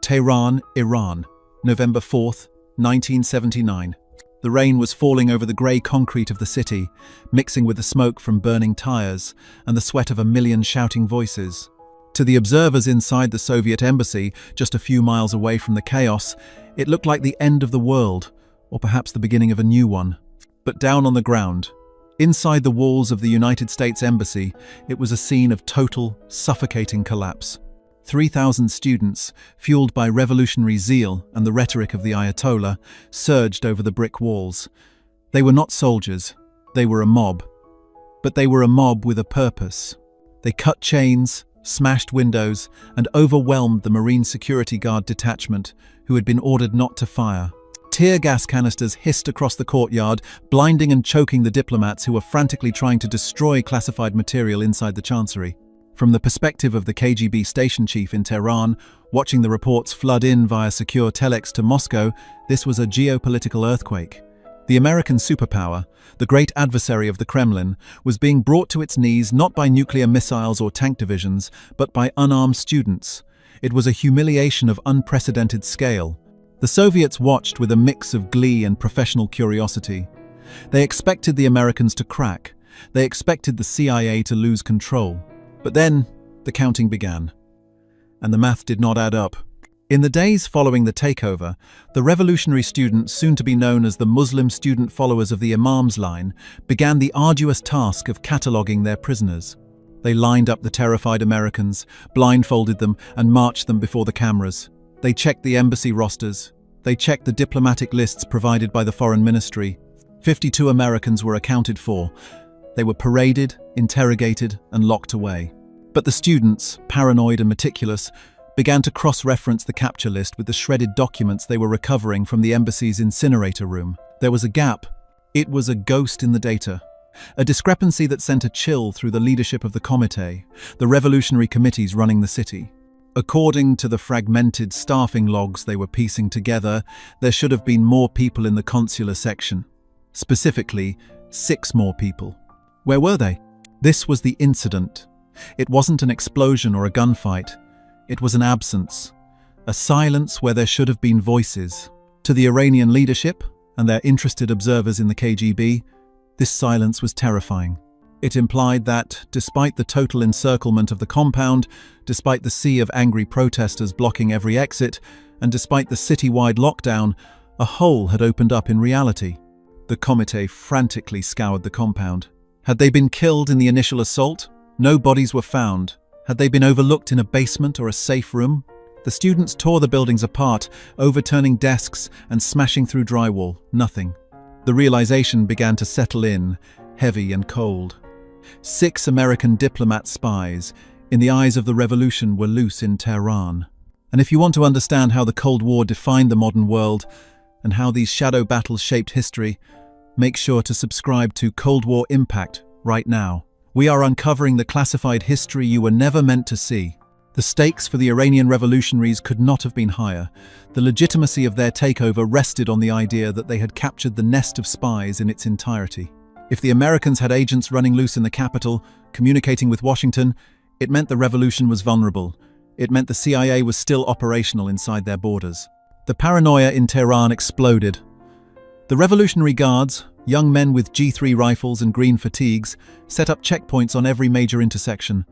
Tehran, Iran, November 4th, 1979. The rain was falling over the grey concrete of the city, mixing with the smoke from burning tires and the sweat of a million shouting voices. To the observers inside the Soviet embassy, just a few miles away from the chaos, it looked like the end of the world, or perhaps the beginning of a new one. But down on the ground, inside the walls of the United States Embassy, it was a scene of total, suffocating collapse. 3,000 students, fueled by revolutionary zeal and the rhetoric of the Ayatollah, surged over the brick walls. They were not soldiers, they were a mob. But they were a mob with a purpose. They cut chains, smashed windows, and overwhelmed the Marine Security Guard detachment, who had been ordered not to fire. Tear gas canisters hissed across the courtyard, blinding and choking the diplomats who were frantically trying to destroy classified material inside the Chancery. From the perspective of the KGB station chief in Tehran, watching the reports flood in via secure telex to Moscow, this was a geopolitical earthquake. The American superpower, the great adversary of the Kremlin, was being brought to its knees not by nuclear missiles or tank divisions, but by unarmed students. It was a humiliation of unprecedented scale. The Soviets watched with a mix of glee and professional curiosity. They expected the Americans to crack. They expected the CIA to lose control. But then, the counting began. And the math did not add up. In the days following the takeover, the revolutionary students, soon to be known as the Muslim student followers of the Imam's line, began the arduous task of cataloguing their prisoners. They lined up the terrified Americans, blindfolded them, and marched them before the cameras. They checked the embassy rosters. They checked the diplomatic lists provided by the Foreign Ministry. 52 Americans were accounted for. They were paraded, interrogated, and locked away. But the students, paranoid and meticulous, began to cross-reference the capture list with the shredded documents they were recovering from the embassy's incinerator room. There was a gap. It was a ghost in the data. A discrepancy that sent a chill through the leadership of the Comité, the revolutionary committees running the city. According to the fragmented staffing logs they were piecing together, there should have been more people in the consular section. Specifically, 6 more people. Where were they? This was the incident. It wasn't an explosion or a gunfight. It was an absence. A silence where there should have been voices. To the Iranian leadership and their interested observers in the KGB, this silence was terrifying. It implied that, despite the total encirclement of the compound, despite the sea of angry protesters blocking every exit, and despite the city-wide lockdown, a hole had opened up in reality. The Comité frantically scoured the compound. Had they been killed in the initial assault? No bodies were found. Had they been overlooked in a basement or a safe room? The students tore the buildings apart, overturning desks and smashing through drywall. Nothing. The realization began to settle in, heavy and cold. 6 American diplomat spies, in the eyes of the revolution, were loose in Tehran. And if you want to understand how the Cold War defined the modern world, and how these shadow battles shaped history, make sure to subscribe to Cold War Impact right now. We are uncovering the classified history you were never meant to see. The stakes for the Iranian revolutionaries could not have been higher. The legitimacy of their takeover rested on the idea that they had captured the nest of spies in its entirety. If the Americans had agents running loose in the capital, communicating with Washington, it meant the revolution was vulnerable. It meant the CIA was still operational inside their borders. The paranoia in Tehran exploded. The Revolutionary Guards, young men with G3 rifles and green fatigues, set up checkpoints on every major intersection.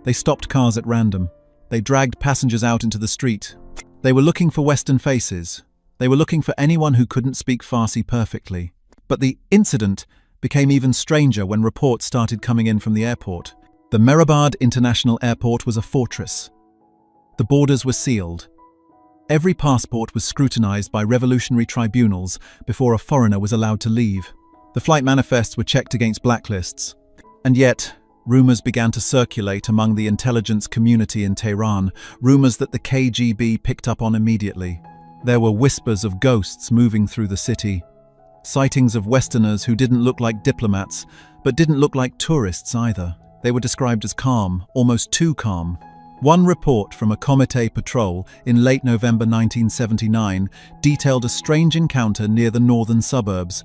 They stopped cars at random. They dragged passengers out into the street. They were looking for Western faces. They were looking for anyone who couldn't speak Farsi perfectly. But the incident became even stranger when reports started coming in from the airport. The Mehrabad International Airport was a fortress. The borders were sealed. Every passport was scrutinized by revolutionary tribunals before a foreigner was allowed to leave. The flight manifests were checked against blacklists. And yet, rumors began to circulate among the intelligence community in Tehran, rumors that the KGB picked up on immediately. There were whispers of ghosts moving through the city, sightings of Westerners who didn't look like diplomats, but didn't look like tourists either. They were described as calm, almost too calm. One report from a Comité patrol in late November 1979 detailed a strange encounter near the northern suburbs.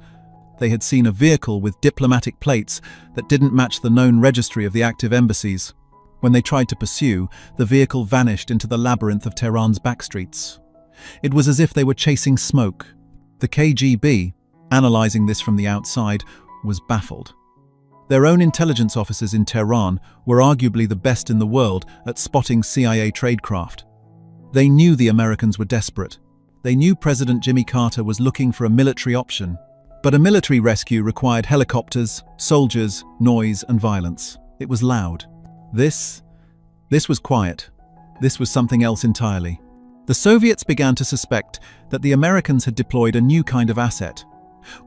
They had seen a vehicle with diplomatic plates that didn't match the known registry of the active embassies. When they tried to pursue, the vehicle vanished into the labyrinth of Tehran's backstreets. It was as if they were chasing smoke. The KGB, analyzing this from the outside, was baffled. Their own intelligence officers in Tehran were arguably the best in the world at spotting CIA tradecraft. They knew the Americans were desperate. They knew President Jimmy Carter was looking for a military option. But a military rescue required helicopters, soldiers, noise, and violence. It was loud. This was quiet. This was something else entirely. The Soviets began to suspect that the Americans had deployed a new kind of asset.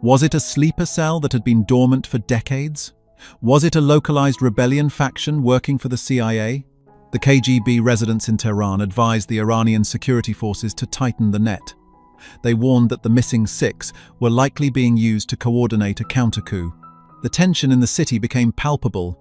Was it a sleeper cell that had been dormant for decades? Was it a localized rebellion faction working for the CIA? The KGB residents in Tehran advised the Iranian security forces to tighten the net. They warned that the missing six were likely being used to coordinate a counter-coup. The tension in the city became palpable.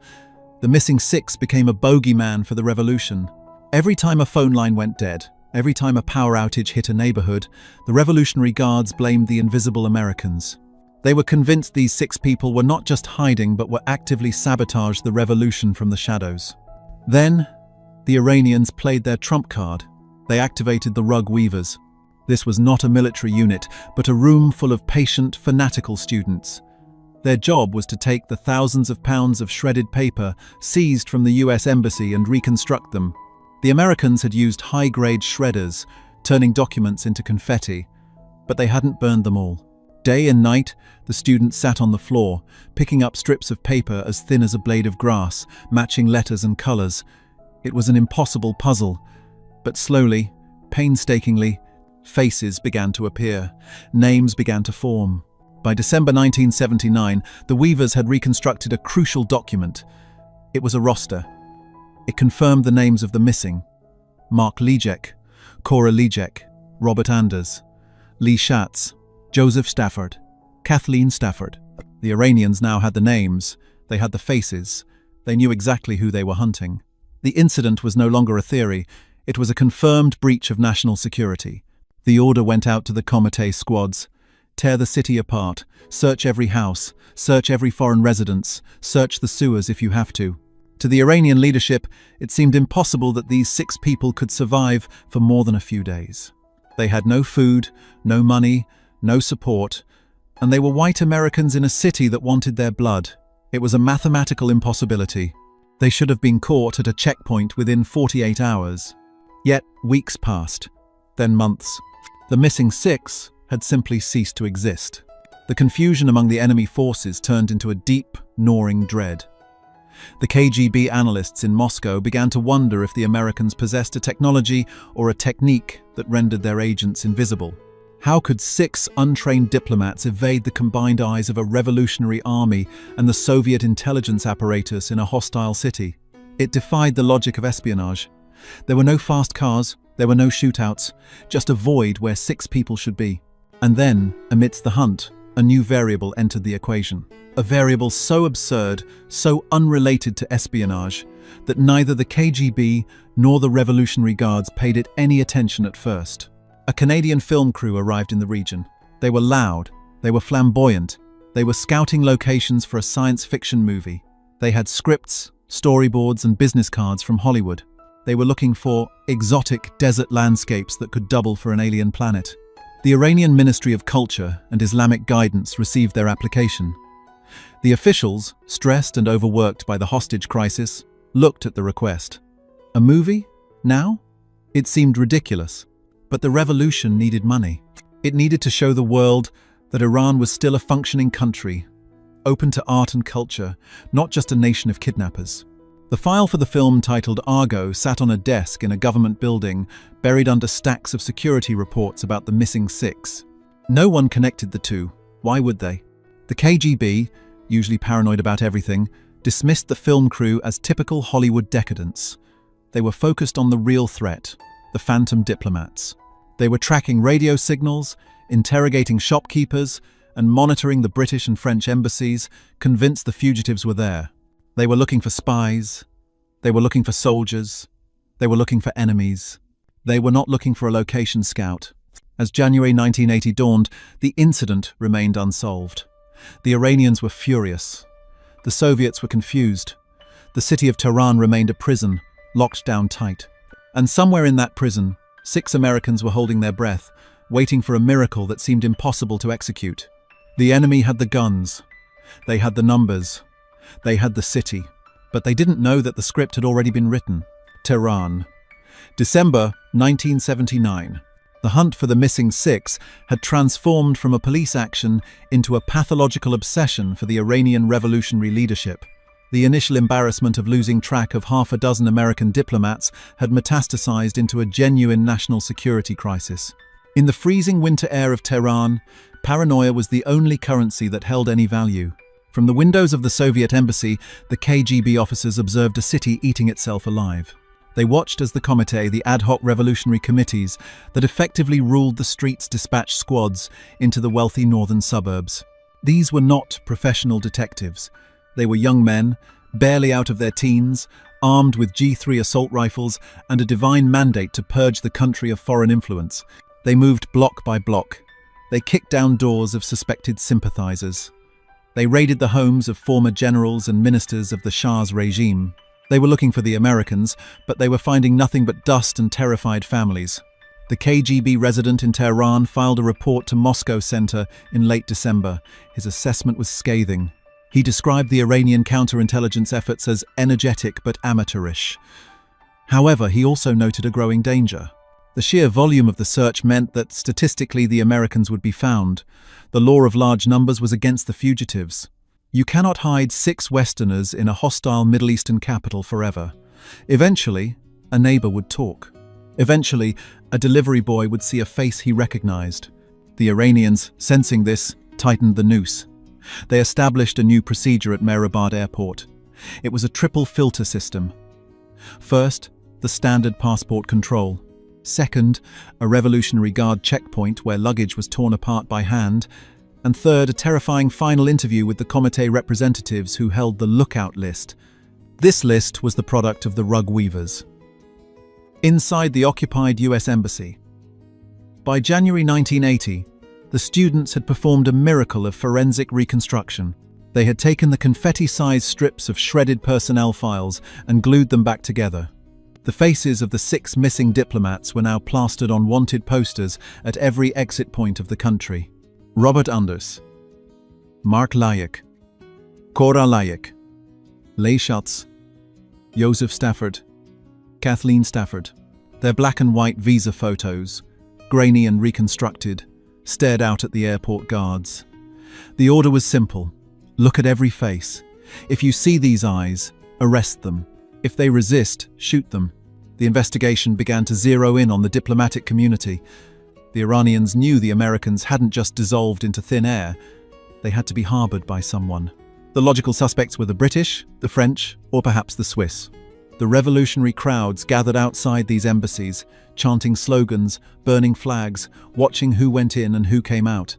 The missing six became a bogeyman for the revolution. Every time a phone line went dead, every time a power outage hit a neighborhood, the Revolutionary Guards blamed the invisible Americans. They were convinced these six people were not just hiding but were actively sabotaging the revolution from the shadows. Then, the Iranians played their trump card. They activated the rug weavers. This was not a military unit, but a room full of patient, fanatical students. Their job was to take the thousands of pounds of shredded paper seized from the US Embassy and reconstruct them. The Americans had used high-grade shredders, turning documents into confetti, but they hadn't burned them all. Day and night, the students sat on the floor, picking up strips of paper as thin as a blade of grass, matching letters and colors. It was an impossible puzzle, but slowly, painstakingly, faces began to appear, names began to form. By December 1979, the Weavers had reconstructed a crucial document. It was a roster. It confirmed the names of the missing: Mark Lijek, Cora Lijek, Robert Anders, Lee Schatz, Joseph Stafford, Kathleen Stafford. The Iranians now had the names, they had the faces, they knew exactly who they were hunting. The incident was no longer a theory, it was a confirmed breach of national security. The order went out to the Comité squads: tear the city apart, search every house, search every foreign residence, search the sewers if you have to. To the Iranian leadership, it seemed impossible that these six people could survive for more than a few days. They had no food, no money, no support, and they were white Americans in a city that wanted their blood. It was a mathematical impossibility. They should have been caught at a checkpoint within 48 hours. Yet weeks passed, then months. The missing six had simply ceased to exist. The confusion among the enemy forces turned into a deep, gnawing dread. The KGB analysts in Moscow began to wonder if the Americans possessed a technology or a technique that rendered their agents invisible. How could six untrained diplomats evade the combined eyes of a revolutionary army and the Soviet intelligence apparatus in a hostile city? It defied the logic of espionage. There were no fast cars, there were no shootouts, just a void where six people should be. And then, amidst the hunt, a new variable entered the equation. A variable so absurd, so unrelated to espionage, that neither the KGB nor the Revolutionary Guards paid it any attention at first. A Canadian film crew arrived in the region. They were loud, they were flamboyant, they were scouting locations for a science fiction movie. They had scripts, storyboards, and business cards from Hollywood. They were looking for exotic desert landscapes that could double for an alien planet. The Iranian Ministry of Culture and Islamic Guidance received their application. The officials, stressed and overworked by the hostage crisis, looked at the request. A movie? Now? It seemed ridiculous. But the revolution needed money. It needed to show the world that Iran was still a functioning country, open to art and culture, not just a nation of kidnappers. The file for the film, titled Argo, sat on a desk in a government building, buried under stacks of security reports about the missing six. No one connected the two. Why would they? The KGB, usually paranoid about everything, dismissed the film crew as typical Hollywood decadents. They were focused on the real threat, the phantom diplomats. They were tracking radio signals, interrogating shopkeepers, and monitoring the British and French embassies, convinced the fugitives were there. They were looking for spies. They were looking for soldiers. They were looking for enemies. They were not looking for a location scout. As January 1980 dawned, the incident remained unsolved. The Iranians were furious. The Soviets were confused. The city of Tehran remained a prison, locked down tight. And somewhere in that prison, 6 Americans were holding their breath, waiting for a miracle that seemed impossible to execute. The enemy had the guns. They had the numbers. They had the city. But they didn't know that the script had already been written. Tehran. December 1979. The hunt for the missing 6 had transformed from a police action into a pathological obsession for the Iranian revolutionary leadership. The initial embarrassment of losing track of half a dozen American diplomats had metastasized into a genuine national security crisis. In the freezing winter air of Tehran, paranoia was the only currency that held any value. From the windows of the Soviet embassy, the KGB officers observed a city eating itself alive. They watched as the Comité, the ad hoc revolutionary committees that effectively ruled the streets, dispatched squads into the wealthy northern suburbs. These were not professional detectives. They were young men, barely out of their teens, armed with G3 assault rifles and a divine mandate to purge the country of foreign influence. They moved block by block. They kicked down doors of suspected sympathizers. They raided the homes of former generals and ministers of the Shah's regime. They were looking for the Americans, but they were finding nothing but dust and terrified families. The KGB resident in Tehran filed a report to Moscow Center in late December. His assessment was scathing. He described the Iranian counterintelligence efforts as energetic but amateurish. However, he also noted a growing danger. The sheer volume of the search meant that statistically the Americans would be found. The law of large numbers was against the fugitives. You cannot hide 6 Westerners in a hostile Middle Eastern capital forever. Eventually, a neighbor would talk. Eventually, a delivery boy would see a face he recognized. The Iranians, sensing this, tightened the noose. They established a new procedure at Mehrabad Airport. It was a triple filter system. First, the standard passport control. Second, a Revolutionary Guard checkpoint where luggage was torn apart by hand. And third, a terrifying final interview with the Comité representatives who held the lookout list. This list was the product of the rug weavers. Inside the occupied US Embassy. By January 1980, the students had performed a miracle of forensic reconstruction. They had taken the confetti-sized strips of shredded personnel files and glued them back together. The faces of the 6 missing diplomats were now plastered on wanted posters at every exit point of the country. Robert Anders, Mark Layek, Cora Layek, Leigh Schutz, Joseph Stafford, Kathleen Stafford. Their black and white visa photos, grainy and reconstructed, stared out at the airport guards. The order was simple. Look at every face. If you see these eyes, arrest them. If they resist, shoot them. The investigation began to zero in on the diplomatic community. The Iranians knew the Americans hadn't just dissolved into thin air. They had to be harbored by someone. The logical suspects were the British, the French, or perhaps the Swiss. The revolutionary crowds gathered outside these embassies, chanting slogans, burning flags, watching who went in and who came out.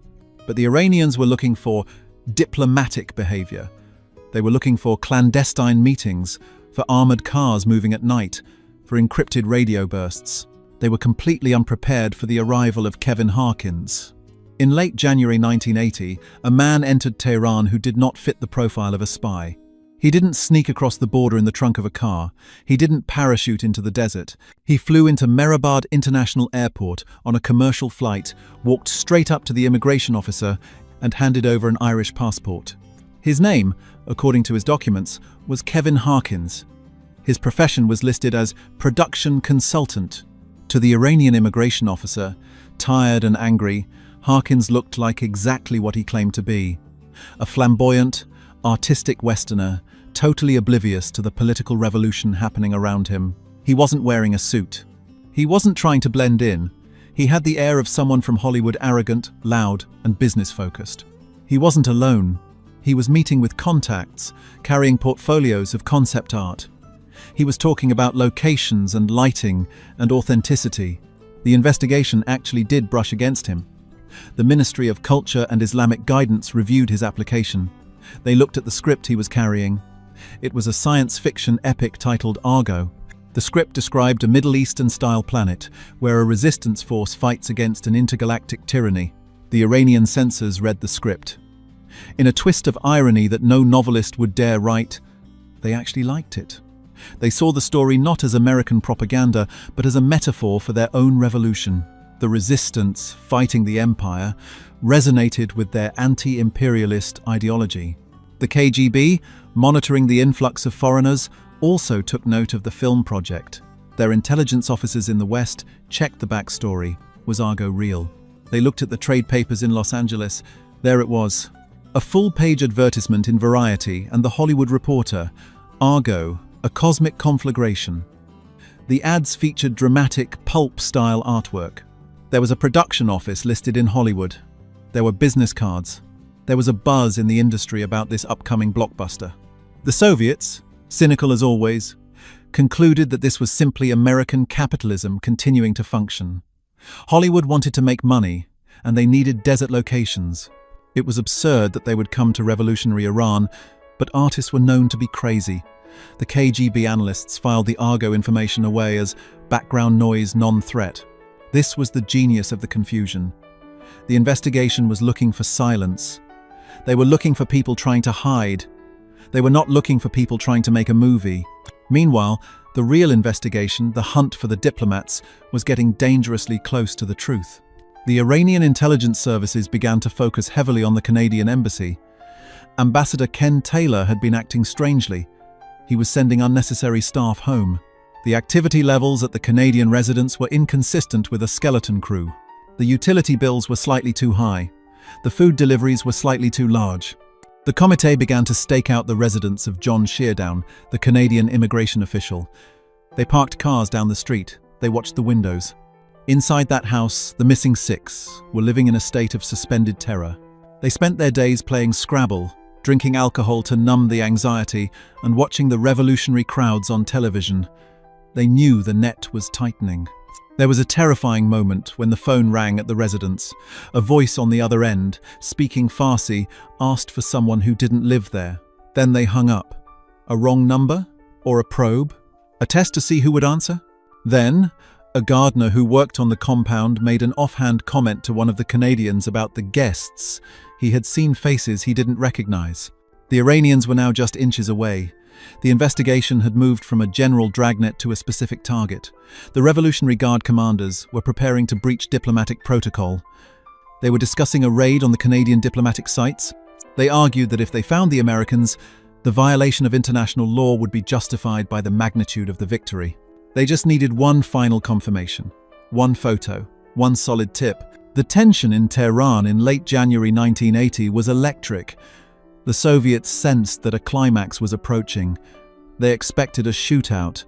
But the Iranians were looking for diplomatic behavior. They were looking for clandestine meetings, for armored cars moving at night, for encrypted radio bursts. They were completely unprepared for the arrival of Kevin Harkins. In late January 1980, a man entered Tehran who did not fit the profile of a spy. He didn't sneak across the border in the trunk of a car. He didn't parachute into the desert. He flew into Mehrabad International Airport on a commercial flight, walked straight up to the immigration officer, and handed over an Irish passport. His name, according to his documents, was Kevin Harkins. His profession was listed as production consultant. To the Iranian immigration officer, tired and angry, Harkins looked like exactly what he claimed to be. A flamboyant, artistic Westerner, totally oblivious to the political revolution happening around him. He wasn't wearing a suit. He wasn't trying to blend in. He had the air of someone from Hollywood, arrogant, loud, and business-focused. He wasn't alone. He was meeting with contacts, carrying portfolios of concept art. He was talking about locations and lighting and authenticity. The investigation actually did brush against him. The Ministry of Culture and Islamic Guidance reviewed his application. They looked at the script he was carrying. It was a science fiction epic titled Argo. The script described a Middle Eastern-style planet where a resistance force fights against an intergalactic tyranny. The Iranian censors read the script. In a twist of irony that no novelist would dare write, they actually liked it. They saw the story not as American propaganda, but as a metaphor for their own revolution. The resistance, fighting the empire, resonated with their anti-imperialist ideology. The KGB, monitoring the influx of foreigners, also took note of the film project. Their intelligence officers in the West checked the backstory. Was Argo real? They looked at the trade papers in Los Angeles. There it was. A full-page advertisement in Variety and The Hollywood Reporter. Argo, a cosmic conflagration. The ads featured dramatic, pulp-style artwork. There was a production office listed in Hollywood. There were business cards. There was a buzz in the industry about this upcoming blockbuster. The Soviets, cynical as always, concluded that this was simply American capitalism continuing to function. Hollywood wanted to make money, and they needed desert locations. It was absurd that they would come to revolutionary Iran, but artists were known to be crazy. The KGB analysts filed the Argo information away as background noise non-threat. This was the genius of the confusion. The investigation was looking for silence. They were looking for people trying to hide. They were not looking for people trying to make a movie. Meanwhile, the real investigation, the hunt for the diplomats, was getting dangerously close to the truth. The Iranian intelligence services began to focus heavily on the Canadian embassy. Ambassador Ken Taylor had been acting strangely. He was sending unnecessary staff home. The activity levels at the Canadian residence were inconsistent with a skeleton crew. The utility bills were slightly too high. The food deliveries were slightly too large. The comité began to stake out the residence of John Sheardown, the Canadian immigration official. They parked cars down the street. They watched the windows. Inside that house, the missing six were living in a state of suspended terror. They spent their days playing Scrabble, drinking alcohol to numb the anxiety, and watching the revolutionary crowds on television. They knew the net was tightening. There was a terrifying moment when the phone rang at the residence. A voice on the other end, speaking Farsi, asked for someone who didn't live there. Then they hung up. A wrong number? Or a probe? A test to see who would answer? Then, a gardener who worked on the compound made an offhand comment to one of the Canadians about the guests. He had seen faces he didn't recognize. The Iranians were now just inches away. The investigation had moved from a general dragnet to a specific target. The Revolutionary Guard commanders were preparing to breach diplomatic protocol. They were discussing a raid on the Canadian diplomatic sites. They argued that if they found the Americans, the violation of international law would be justified by the magnitude of the victory. They just needed one final confirmation, one photo, one solid tip. The tension in Tehran in late January 1980 was electric. The Soviets sensed that a climax was approaching. They expected a shootout.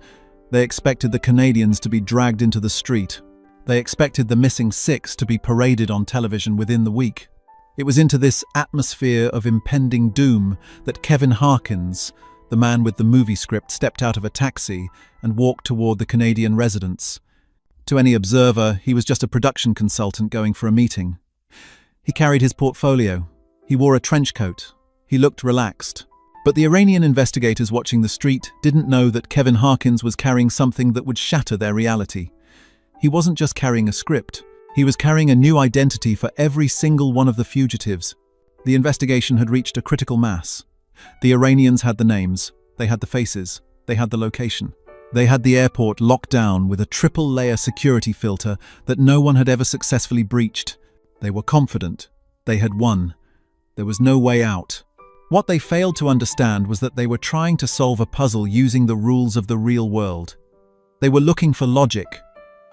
They expected the Canadians to be dragged into the street. They expected the missing six to be paraded on television within the week. It was into this atmosphere of impending doom that Kevin Harkins, the man with the movie script, stepped out of a taxi and walked toward the Canadian residence. To any observer, he was just a production consultant going for a meeting. He carried his portfolio. He wore a trench coat. He looked relaxed. But the Iranian investigators watching the street didn't know that Kevin Harkins was carrying something that would shatter their reality. He wasn't just carrying a script. He was carrying a new identity for every single one of the fugitives. The investigation had reached a critical mass. The Iranians had the names. They had the faces. They had the location. They had the airport locked down with a triple-layer security filter that no one had ever successfully breached. They were confident. They had won. There was no way out. What they failed to understand was that they were trying to solve a puzzle using the rules of the real world. They were looking for logic.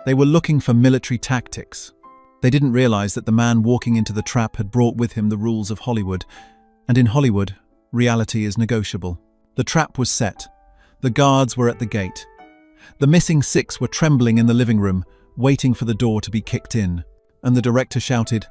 They were looking for military tactics. They didn't realize that the man walking into the trap had brought with him the rules of Hollywood. And in Hollywood, reality is negotiable. The trap was set. The guards were at the gate. The missing six were trembling in the living room, waiting for the door to be kicked in. And the director shouted,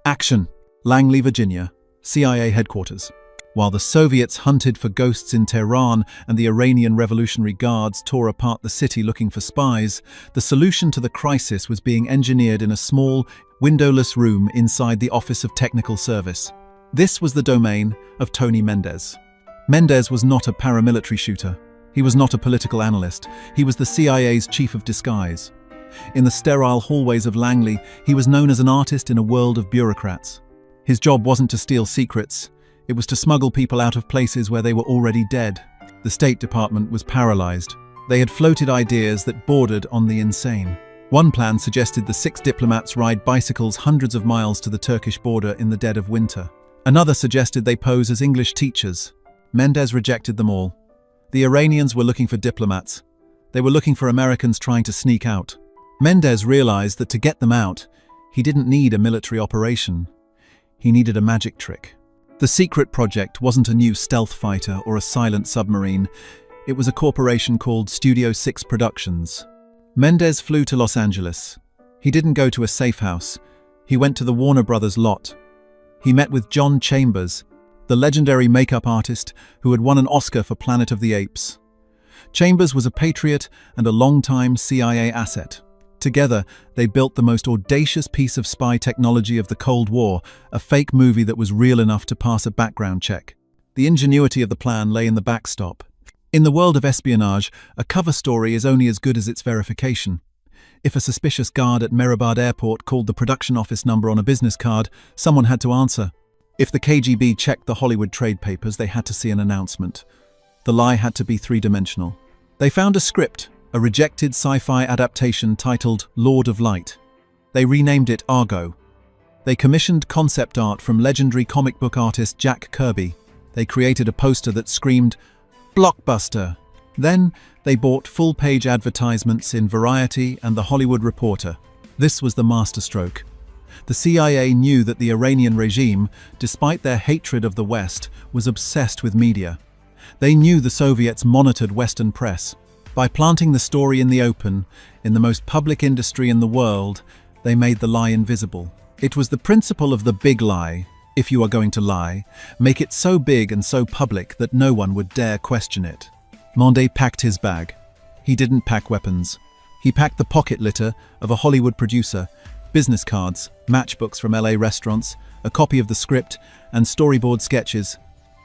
"Action! Langley, Virginia, CIA headquarters." While the Soviets hunted for ghosts in Tehran and the Iranian Revolutionary Guards tore apart the city looking for spies, the solution to the crisis was being engineered in a small, windowless room inside the Office of Technical Service. This was the domain of Tony Mendez. Mendez was not a paramilitary shooter. He was not a political analyst. He was the CIA's chief of disguise. In the sterile hallways of Langley, he was known as an artist in a world of bureaucrats. His job wasn't to steal secrets. It was to smuggle people out of places where they were already dead. The State Department was paralyzed. They had floated ideas that bordered on the insane. One plan suggested the 6 diplomats ride bicycles hundreds of miles to the Turkish border in the dead of winter. Another suggested they pose as English teachers. Mendez rejected them all. The Iranians were looking for diplomats. They were looking for Americans trying to sneak out. Mendez realized that to get them out, he didn't need a military operation. He needed a magic trick. The secret project wasn't a new stealth fighter or a silent submarine. It was a corporation called Studio 6 Productions. Mendez flew to Los Angeles. He didn't go to a safe house. He went to the Warner Brothers lot. He met with John Chambers, the legendary makeup artist who had won an Oscar for Planet of the Apes. Chambers was a patriot and a longtime CIA asset. Together, they built the most audacious piece of spy technology of the Cold War, a fake movie that was real enough to pass a background check. The ingenuity of the plan lay in the backstop. In the world of espionage, a cover story is only as good as its verification. If a suspicious guard at Mehrabad Airport called the production office number on a business card, someone had to answer. If the KGB checked the Hollywood trade papers, they had to see an announcement. The lie had to be three-dimensional. They found a script, a rejected sci-fi adaptation titled Lord of Light. They renamed it Argo. They commissioned concept art from legendary comic book artist Jack Kirby. They created a poster that screamed, "Blockbuster!" Then, they bought full-page advertisements in Variety and The Hollywood Reporter. This was the masterstroke. The CIA knew that the Iranian regime, despite their hatred of the West, was obsessed with media. They knew the Soviets monitored Western press. By planting the story in the open, in the most public industry in the world, they made the lie invisible. It was the principle of the big lie. If you are going to lie, make it so big and so public that no one would dare question it. Mendez packed his bag. He didn't pack weapons. He packed the pocket litter of a Hollywood producer, business cards, matchbooks from LA restaurants, a copy of the script, and storyboard sketches.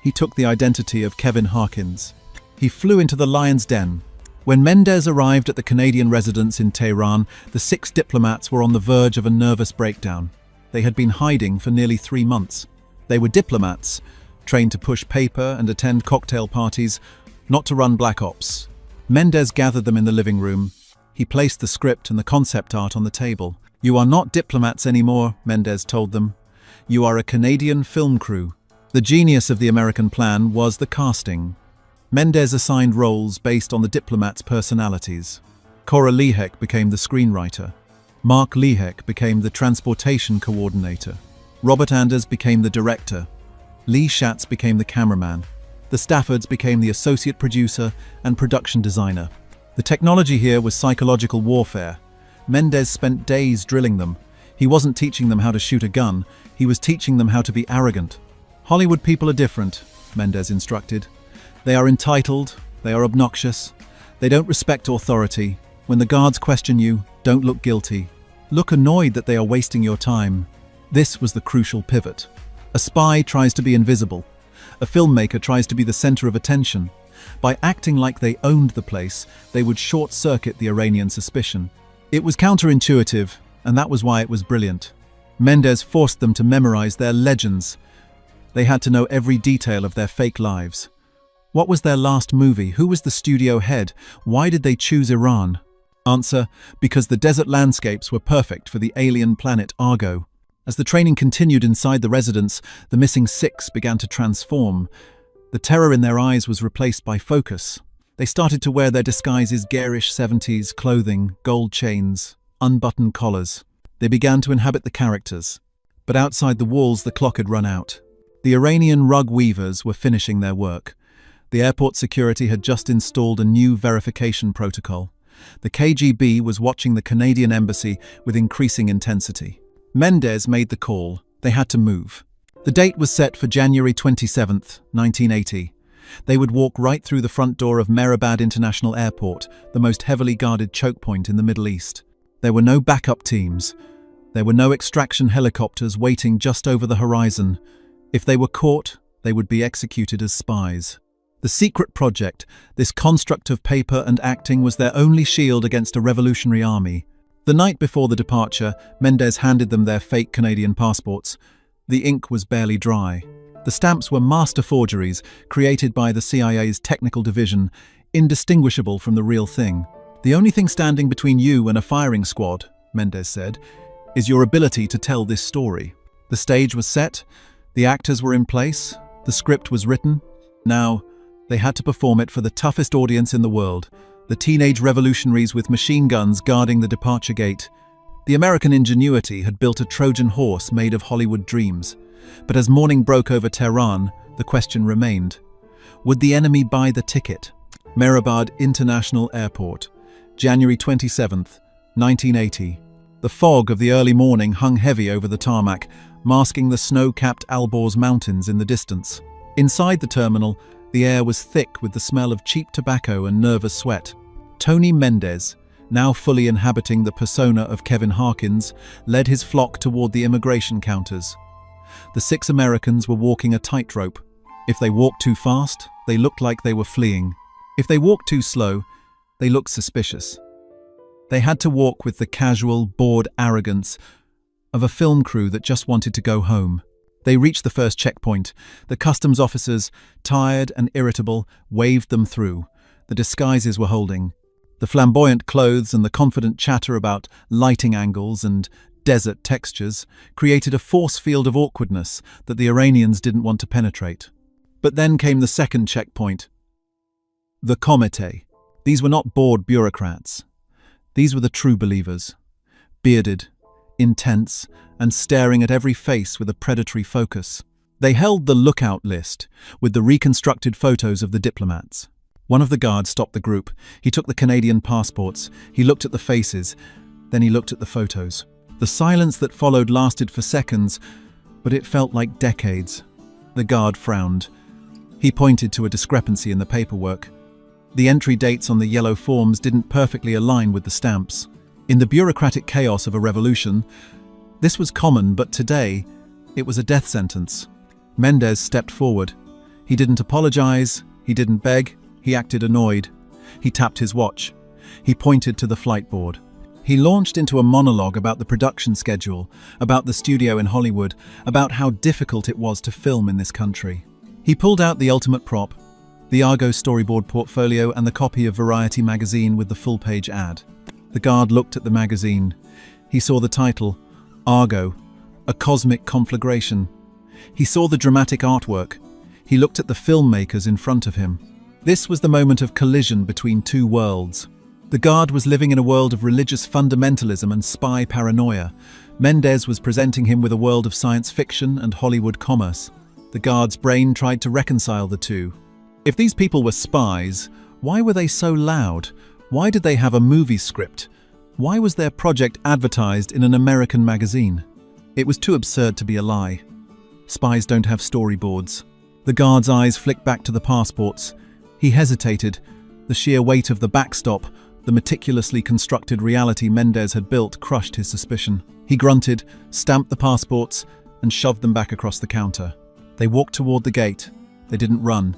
He took the identity of Kevin Harkins. He flew into the lion's den. When Mendez arrived at the Canadian residence in Tehran, the 6 diplomats were on the verge of a nervous breakdown. They had been hiding for nearly 3 months. They were diplomats, trained to push paper and attend cocktail parties, not to run black ops. Mendez gathered them in the living room. He placed the script and the concept art on the table. "You are not diplomats anymore," Mendez told them. "You are a Canadian film crew." The genius of the American plan was the casting. Mendez assigned roles based on the diplomats' personalities. Cora Lehek became the screenwriter. Mark Lehek became the transportation coordinator. Robert Anders became the director. Lee Schatz became the cameraman. The Staffords became the associate producer and production designer. The technology here was psychological warfare. Mendez spent days drilling them. He wasn't teaching them how to shoot a gun, he was teaching them how to be arrogant. "Hollywood people are different," Mendez instructed. "They are entitled, they are obnoxious, they don't respect authority. When the guards question you, don't look guilty. Look annoyed that they are wasting your time." This was the crucial pivot. A spy tries to be invisible. A filmmaker tries to be the center of attention. By acting like they owned the place, they would short-circuit the Iranian suspicion. It was counterintuitive, and that was why it was brilliant. Mendez forced them to memorize their legends. They had to know every detail of their fake lives. What was their last movie? Who was the studio head? Why did they choose Iran? Answer: because the desert landscapes were perfect for the alien planet Argo. As the training continued inside the residence, the missing 6 began to transform. The terror in their eyes was replaced by focus. They started to wear their disguises, garish 70s clothing, gold chains, unbuttoned collars. They began to inhabit the characters. But outside the walls, the clock had run out. The Iranian rug weavers were finishing their work. The airport security had just installed a new verification protocol. The KGB was watching the Canadian embassy with increasing intensity. Mendez made the call. They had to move. The date was set for January 27, 1980. They would walk right through the front door of Mehrabad International Airport, the most heavily guarded choke point in the Middle East. There were no backup teams. There were no extraction helicopters waiting just over the horizon. If they were caught, they would be executed as spies. The secret project, this construct of paper and acting, was their only shield against a revolutionary army. The night before the departure, Mendez handed them their fake Canadian passports. The ink was barely dry. The stamps were master forgeries created by the CIA's technical division, indistinguishable from the real thing. "The only thing standing between you and a firing squad," Mendez said, "is your ability to tell this story." The stage was set, the actors were in place, the script was written. Now, they had to perform it for the toughest audience in the world, the teenage revolutionaries with machine guns guarding the departure gate. The American ingenuity had built a Trojan horse made of Hollywood dreams. But as morning broke over Tehran, the question remained. Would the enemy buy the ticket? Mehrabad International Airport, January 27th, 1980. The fog of the early morning hung heavy over the tarmac, masking the snow-capped Alborz Mountains in the distance. Inside the terminal, the air was thick with the smell of cheap tobacco and nervous sweat. Tony Mendez, now fully inhabiting the persona of Kevin Harkins, led his flock toward the immigration counters. The 6 Americans were walking a tightrope. If they walked too fast, they looked like they were fleeing. If they walked too slow, they looked suspicious. They had to walk with the casual, bored arrogance of a film crew that just wanted to go home. They reached the first checkpoint. The customs officers, tired and irritable, waved them through. The disguises were holding. The flamboyant clothes and the confident chatter about lighting angles and desert textures created a force field of awkwardness that the Iranians didn't want to penetrate. But then came the second checkpoint. The Comité. These were not bored bureaucrats. These were the true believers. Bearded, intense, and staring at every face with a predatory focus. They held the lookout list with the reconstructed photos of the diplomats. One of the guards stopped the group. He took the Canadian passports. He looked at the faces. Then he looked at the photos. The silence that followed lasted for seconds, but it felt like decades. The guard frowned. He pointed to a discrepancy in the paperwork. The entry dates on the yellow forms didn't perfectly align with the stamps. In the bureaucratic chaos of a revolution, this was common, but today, it was a death sentence. Mendez stepped forward. He didn't apologize. He didn't beg. He acted annoyed. He tapped his watch. He pointed to the flight board. He launched into a monologue about the production schedule, about the studio in Hollywood, about how difficult it was to film in this country. He pulled out the ultimate prop, the Argo storyboard portfolio and the copy of Variety magazine with the full-page ad. The guard looked at the magazine. He saw the title, Argo, A Cosmic Conflagration. He saw the dramatic artwork. He looked at the filmmakers in front of him. This was the moment of collision between two worlds. The guard was living in a world of religious fundamentalism and spy paranoia. Mendez was presenting him with a world of science fiction and Hollywood commerce. The guard's brain tried to reconcile the two. If these people were spies, why were they so loud? Why did they have a movie script? Why was their project advertised in an American magazine? It was too absurd to be a lie. Spies don't have storyboards. The guard's eyes flicked back to the passports. He hesitated. The sheer weight of the backstop, the meticulously constructed reality Mendez had built, crushed his suspicion. He grunted, stamped the passports, and shoved them back across the counter. They walked toward the gate. They didn't run.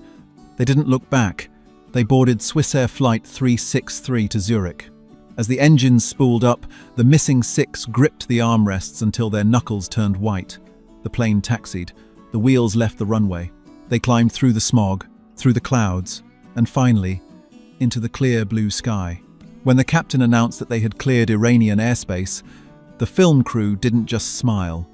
They didn't look back. They boarded Swissair Flight 363 to Zurich. As the engines spooled up, the missing 6 gripped the armrests until their knuckles turned white. The plane taxied. The wheels left the runway. They climbed through the smog, through the clouds, and finally, into the clear blue sky. When the captain announced that they had cleared Iranian airspace, the film crew didn't just smile.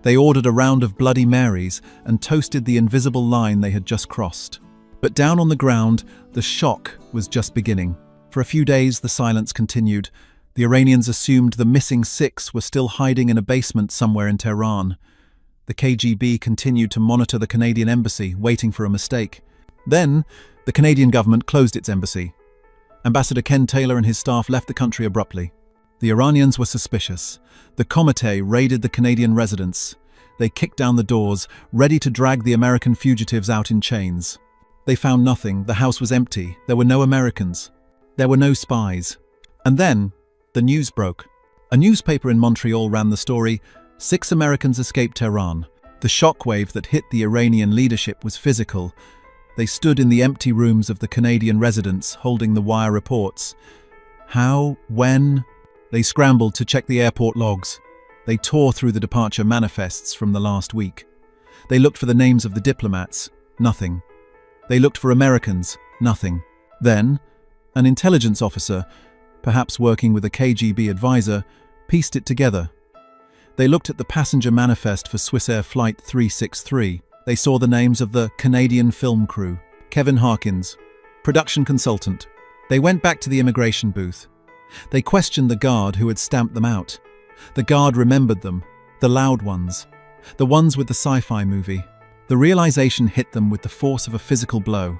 They ordered a round of Bloody Marys and toasted the invisible line they had just crossed. But down on the ground, the shock was just beginning. For a few days, the silence continued. The Iranians assumed the missing 6 were still hiding in a basement somewhere in Tehran. The KGB continued to monitor the Canadian embassy, waiting for a mistake. Then, the Canadian government closed its embassy. Ambassador Ken Taylor and his staff left the country abruptly. The Iranians were suspicious. The Comité raided the Canadian residence. They kicked down the doors, ready to drag the American fugitives out in chains. They found nothing. The house was empty. There were no Americans. There were no spies. And then, the news broke. A newspaper in Montreal ran the story, 6 Americans escaped Tehran. The shockwave that hit the Iranian leadership was physical. They stood in the empty rooms of the Canadian residence, holding the wire reports. How? When? They scrambled to check the airport logs. They tore through the departure manifests from the last week. They looked for the names of the diplomats. Nothing. They looked for Americans. Nothing. Then, an intelligence officer, perhaps working with a KGB advisor, pieced it together. They looked at the passenger manifest for Swissair Flight 363. They saw the names of the Canadian film crew. Kevin Harkins, production consultant. They went back to the immigration booth. They questioned the guard who had stamped them out. The guard remembered them, the loud ones, the ones with the sci-fi movie. The realization hit them with the force of a physical blow.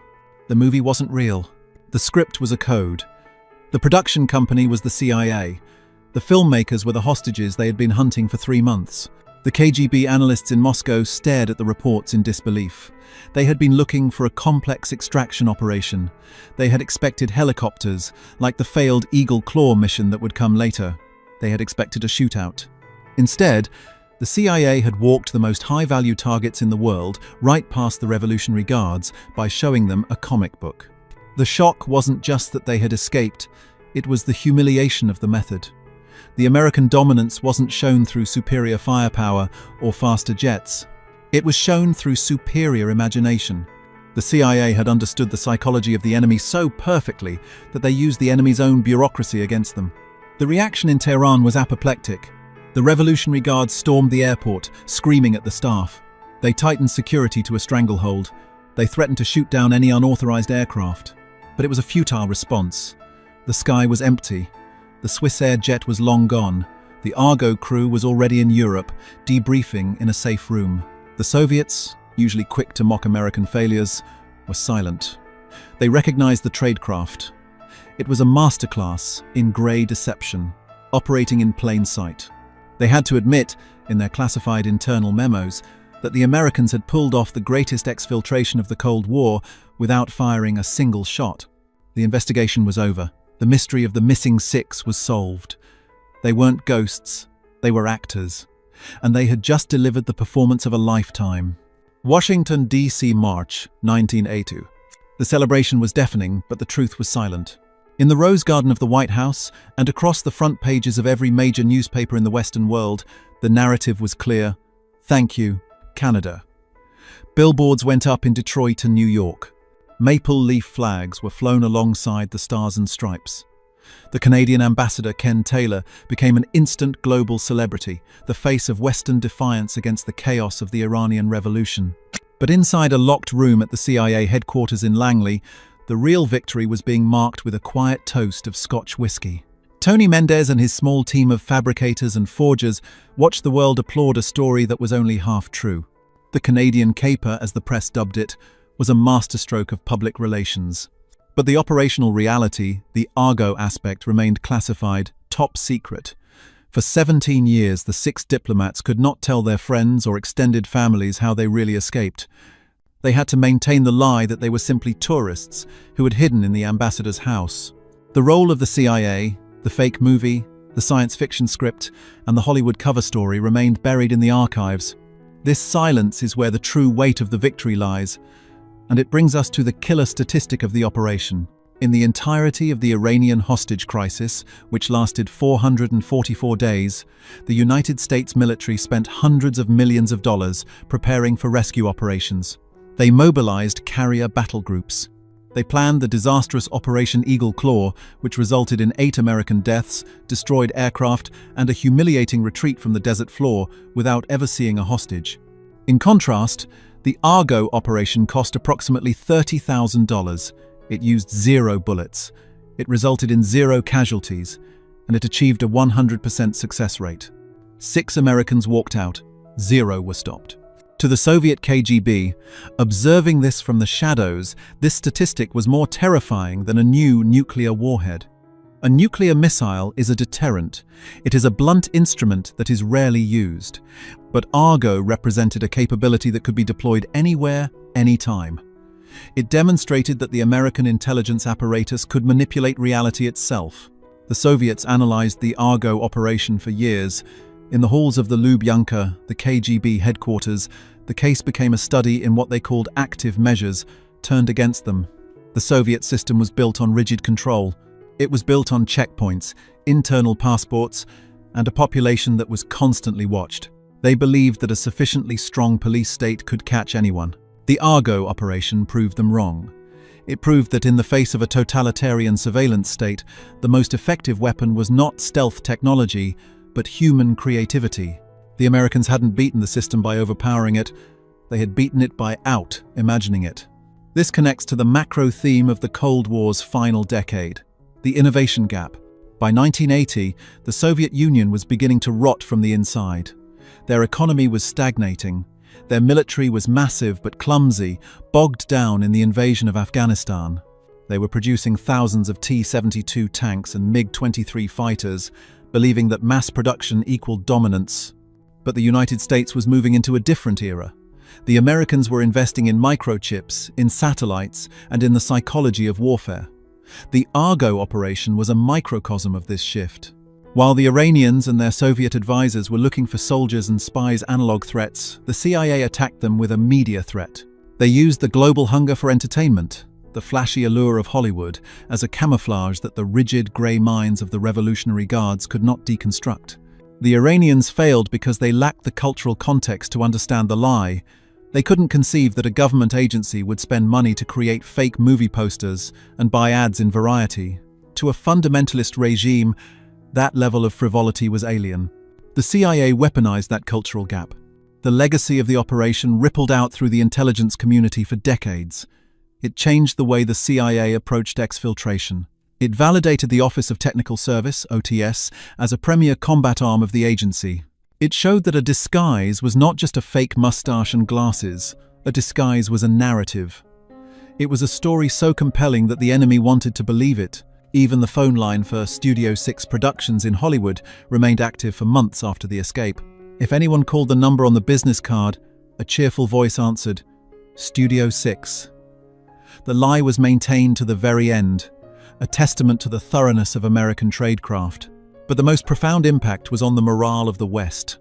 The movie wasn't real. The script was a code. The production company was the CIA. The filmmakers were the hostages they had been hunting for 3 months. The KGB analysts in Moscow stared at the reports in disbelief. They had been looking for a complex extraction operation. They had expected helicopters, like the failed Eagle Claw mission that would come later. They had expected a shootout. Instead, the CIA had walked the most high-value targets in the world right past the Revolutionary Guards by showing them a comic book. The shock wasn't just that they had escaped, it was the humiliation of the method. The American dominance wasn't shown through superior firepower or faster jets. It was shown through superior imagination. The CIA had understood the psychology of the enemy so perfectly that they used the enemy's own bureaucracy against them. The reaction in Tehran was apoplectic. The Revolutionary Guards stormed the airport, screaming at the staff. They tightened security to a stranglehold. They threatened to shoot down any unauthorized aircraft. But it was a futile response. The sky was empty. The Swissair jet was long gone. The Argo crew was already in Europe, debriefing in a safe room. The Soviets, usually quick to mock American failures, were silent. They recognized the tradecraft. It was a masterclass in grey deception, operating in plain sight. They had to admit, in their classified internal memos, that the Americans had pulled off the greatest exfiltration of the Cold War without firing a single shot. The investigation was over. The mystery of the missing 6 was solved. They weren't ghosts, they were actors. And they had just delivered the performance of a lifetime. Washington, D.C., March 1982. The celebration was deafening, but the truth was silent. In the Rose Garden of the White House, and across the front pages of every major newspaper in the Western world, the narrative was clear. Thank you, Canada. Billboards went up in Detroit and New York. Maple leaf flags were flown alongside the Stars and Stripes. The Canadian ambassador, Ken Taylor, became an instant global celebrity, the face of Western defiance against the chaos of the Iranian Revolution. But inside a locked room at the CIA headquarters in Langley, the real victory was being marked with a quiet toast of Scotch whiskey. Tony Mendez and his small team of fabricators and forgers watched the world applaud a story that was only half true. The Canadian caper, as the press dubbed it, was a masterstroke of public relations. But the operational reality, the Argo aspect, remained classified, top secret. For 17 years, the 6 diplomats could not tell their friends or extended families how they really escaped. They had to maintain the lie that they were simply tourists who had hidden in the ambassador's house. The role of the CIA, the fake movie, the science fiction script, and the Hollywood cover story remained buried in the archives. This silence is where the true weight of the victory lies. And it brings us to the killer statistic of the operation. In the entirety of the Iranian hostage crisis, which lasted 444 days, the United States military spent hundreds of millions of dollars preparing for rescue operations. They mobilized carrier battle groups. They planned the disastrous Operation Eagle Claw, which resulted in 8 American deaths, destroyed aircraft, and a humiliating retreat from the desert floor without ever seeing a hostage. In contrast, the Argo operation cost approximately $30,000. It used 0 bullets. It resulted in 0 casualties, and it achieved a 100% success rate. 6 Americans walked out, 0 were stopped. To the Soviet KGB, observing this from the shadows, this statistic was more terrifying than a new nuclear warhead. A nuclear missile is a deterrent. It is a blunt instrument that is rarely used. But Argo represented a capability that could be deployed anywhere, anytime. It demonstrated that the American intelligence apparatus could manipulate reality itself. The Soviets analyzed the Argo operation for years. In the halls of the Lubyanka, the KGB headquarters, the case became a study in what they called active measures, turned against them. The Soviet system was built on rigid control. It was built on checkpoints, internal passports, and a population that was constantly watched. They believed that a sufficiently strong police state could catch anyone. The Argo operation proved them wrong. It proved that in the face of a totalitarian surveillance state, the most effective weapon was not stealth technology, but human creativity. The Americans hadn't beaten the system by overpowering it, they had beaten it by out-imagining it. This connects to the macro theme of the Cold War's final decade, the innovation gap. By 1980, the Soviet Union was beginning to rot from the inside. Their economy was stagnating. Their military was massive but clumsy, bogged down in the invasion of Afghanistan. They were producing thousands of T-72 tanks and MiG-23 fighters, believing that mass production equaled dominance. But the United States was moving into a different era. The Americans were investing in microchips, in satellites, and in the psychology of warfare. The Argo operation was a microcosm of this shift. While the Iranians and their Soviet advisors were looking for soldiers and spies analog threats, the CIA attacked them with a media threat. They used the global hunger for entertainment, the flashy allure of Hollywood, as a camouflage that the rigid grey minds of the Revolutionary Guards could not deconstruct. The Iranians failed because they lacked the cultural context to understand the lie. They couldn't conceive that a government agency would spend money to create fake movie posters and buy ads in Variety. To a fundamentalist regime, that level of frivolity was alien. The CIA weaponized that cultural gap. The legacy of the operation rippled out through the intelligence community for decades. It changed the way the CIA approached exfiltration. It validated the Office of Technical Service, OTS, as a premier combat arm of the agency. It showed that a disguise was not just a fake mustache and glasses. A disguise was a narrative. It was a story so compelling that the enemy wanted to believe it. Even the phone line for Studio 6 Productions in Hollywood remained active for months after the escape. If anyone called the number on the business card, a cheerful voice answered, Studio 6. The lie was maintained to the very end, a testament to the thoroughness of American tradecraft. But the most profound impact was on the morale of the West.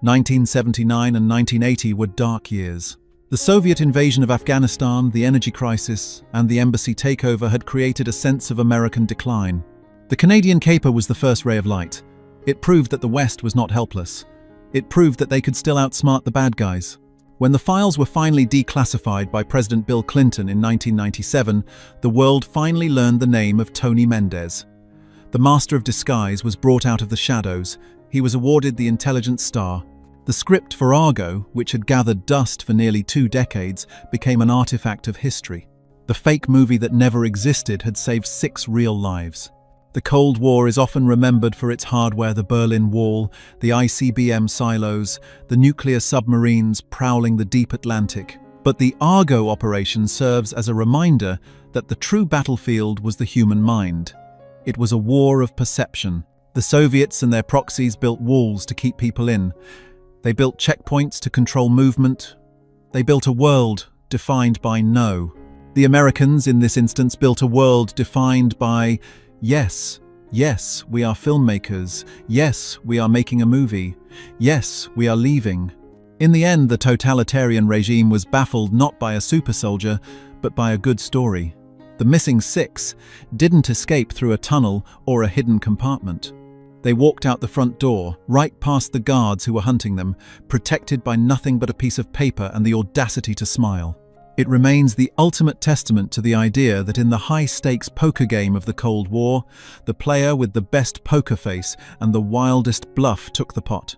1979 and 1980 were dark years. The Soviet invasion of Afghanistan, the energy crisis, and the embassy takeover had created a sense of American decline. The Canadian caper was the first ray of light. It proved that the West was not helpless. It proved that they could still outsmart the bad guys. When the files were finally declassified by President Bill Clinton in 1997, the world finally learned the name of Tony Mendez. The master of disguise was brought out of the shadows. He was awarded the Intelligence Star. The script for Argo, which had gathered dust for nearly 2 decades, became an artifact of history. The fake movie that never existed had saved 6 real lives. The Cold War is often remembered for its hardware: the Berlin Wall, the ICBM silos, the nuclear submarines prowling the deep Atlantic. But the Argo operation serves as a reminder that the true battlefield was the human mind. It was a war of perception. The Soviets and their proxies built walls to keep people in. They built checkpoints to control movement. They built a world defined by no. The Americans, in this instance, built a world defined by yes, yes, we are filmmakers. Yes, we are making a movie. Yes, we are leaving. In the end, the totalitarian regime was baffled not by a super soldier, but by a good story. The missing 6 didn't escape through a tunnel or a hidden compartment. They walked out the front door, right past the guards who were hunting them, protected by nothing but a piece of paper and the audacity to smile. It remains the ultimate testament to the idea that in the high-stakes poker game of the Cold War, the player with the best poker face and the wildest bluff took the pot.